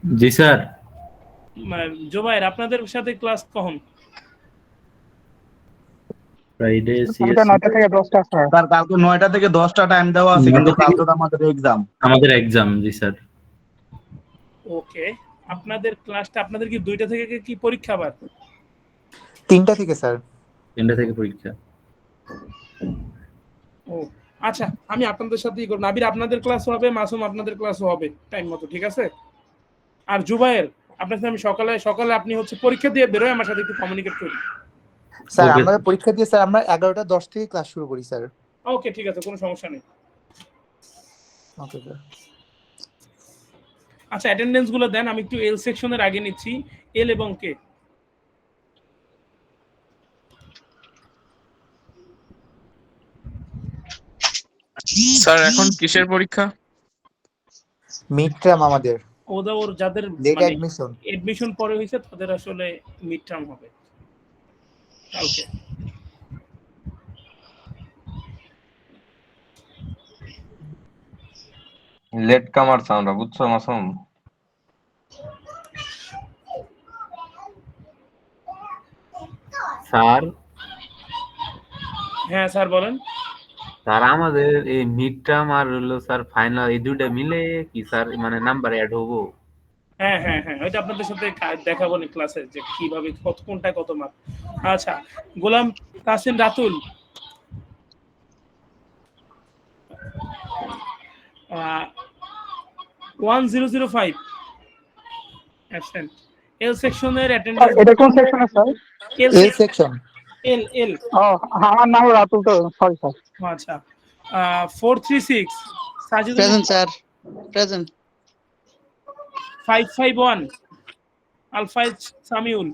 জি স্যার। জোবায়ের, আপনাদের সাথে ক্লাস কখন? ফ্রাইডে স্যার 9টা থেকে 10টা স্যার। স্যার কালকে 9টা থেকে 10টা টাইম দেওয়া আছে, কিন্তু কালকে তো আমাদের এক্সাম। আমাদের এক্সাম, জি স্যার। ওকে, আপনাদের ক্লাসটা আপনাদের কি 2টা থেকে কি পরীক্ষা আবার? 3টা থেকে স্যার। 3টা থেকে পরীক্ষা। ও আচ্ছা, আমি আপনাদের সাথেই করব। নাবির, আপনাদের ক্লাস হবে, মাসুম আপনাদের ক্লাসও হবে টাইম মতো, ঠিক আছে? আর জুবায়ের, আপনার সাথে আমি সকালে আপনি হচ্ছে পরীক্ষা দিয়ে বেরোয় আমার সাথে একটু কমিউনিকেট করি। Sir Okay. আমরা পরীক্ষা দিয়ে স্যার আমরা 11টা 10 থেকে ক্লাস শুরু করি স্যার। ওকে, ঠিক আছে, কোনো সমস্যা নেই। Okay sir. আচ্ছা, অ্যাটেন্ডেন্স গুলো দেন, আমি একটু এল সেকশনের আগে নিচ্ছি। এল এবং কে? স্যার এখন কিসের পরীক্ষা? মিড টার্ম আমাদের, ওর যাদের লেট মানে অ্যাডমিশন। এডমিশন পরে হয়েছে তাদের আসলে মিড টার্ম হবে কালকে। লেট কামার্স আমরা, বুঝছো মাসুম? স্যার, হ্যাঁ স্যার বলেন। স্যার আমাদের এই মিড টার্ম আর হলো স্যার ফাইনাল, এই দুইটা মিলে কি স্যার মানে নাম্বার অ্যাড হবো? হ্যাঁ, ওইটা আপনাদের সাথে দেখাবো না ক্লাসে যে কিভাবে কোনটায় কত মার্ক। আচ্ছা, গোলাম কাসিম রাতুল, 1005 অ্যাবসেন্ট। এল সেকশনের অ্যাটেন্ডেন্স। এটা কোন সেকশনে স্যার? এল সেকশন। এল আমার নাম রাতুল, তো সরি স্যার। আচ্ছা, 436 Sajidul. Present sir, present. 551 Alfaiz Samiul.